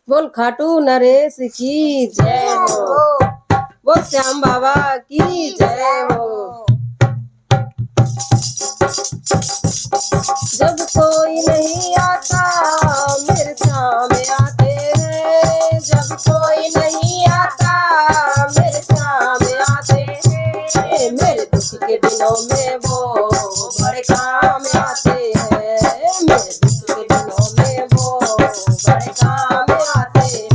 बोल खाटू नरेश की जय हो। बोल श्याम बाबा की जय हो। जब कोई नहीं आता मेरे सामने आते हैं, जब कोई नहीं आता मेरे सामने आते हैं, मेरे दुख के दिनों में वो बड़े काम आते हैं, मेरे दुख के दिनों में वो बड़े काम आते हैं।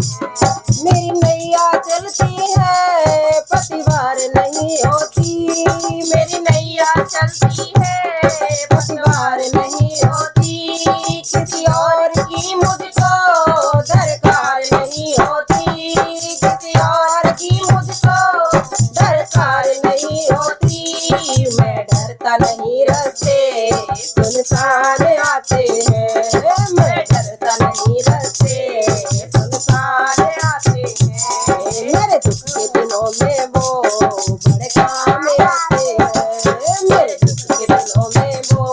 मेरी नैया चलती है पतिवार नहीं होती, मेरी नैया चलती है पतिवार नहीं होती, किसी और की मुझको दरकार नहीं होती, किसी और की मुझको दरकार नहीं होती। मैं डरता नहीं रास्ते सुनसान आते हैं, मैं डरता नहीं रास्ते सुनसान आते हैं, मेरे दुख के दिनों में वो बड़े काम आते हैं, मेरे दुख के दिनों में वो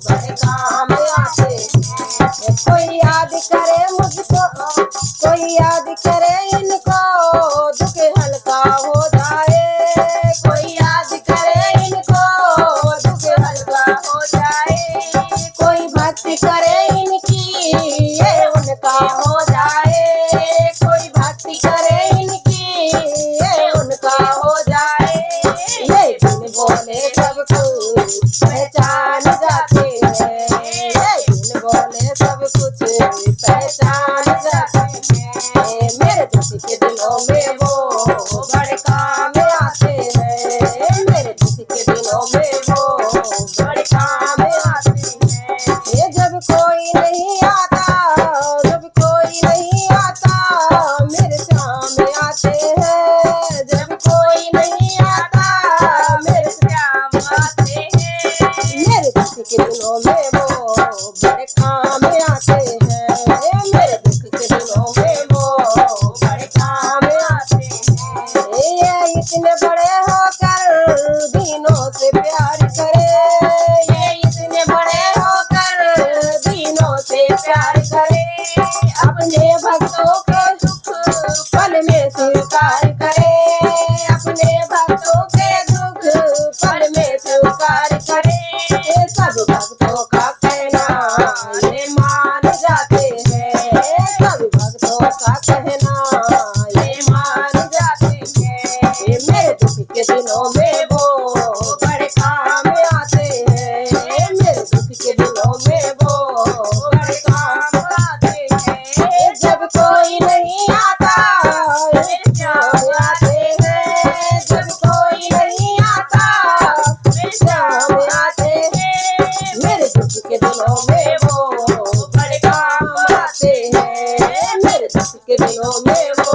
बड़े काम आते हैं। कोई याद करे मुझको, कोई याद करे इनको, दुख हल्का हो जाए, कोई याद करे इनको, दुख हल्का हो जाए, कोई भक्ति करे इनकी ये उनका हो जाए, कोई भक्ति करे इनकी ये उनका हो जाए। ये बिन बोले सब कुछ पहचान जाते हैं, ये बिन बोले सब कुछ पहचान जाते हैं, मेरे दुख के दिनों में वो बड़े काम आते हैं, मेरे दुख के दिनों में वो बड़े काम आते हैं। ये जब कोई नहीं आता, जब कोई नहीं आता मेरे सामने आते हैं, जब कोई नहीं आता मेरे सामने आते हैं, मेरे दुख के दिनों में वो बड़े काम आते हैं, मेरे दुख के दिनों में वो बड़े काम आते हैं। ये इतने बड़े होकर दीनों से प्यार करे, ये इतने बड़े होकर दीनों से प्यार करे, अपने भक्तों के दुख पल में स्वीकार करे, अपने भक्तों के दुख पल में स्वीकार करे, ये सब भक्तों का कहना ये मान जाते हैं, सब भक्तों का कहना ये मान जाते हैं, ये मेरे दुख के दिनों में वो बड़े काम आते हैं, मेरे दुख के दिनों में वो बड़े काम आते हैं। जब कोई नहीं आता मेरे सामने आते हैं, जब कोई नहीं आता मेरे सामने आते हैं, मेरे दुख के दिनों में वो बड़े काम आते हैं, मेरे दुख के दिनों में वो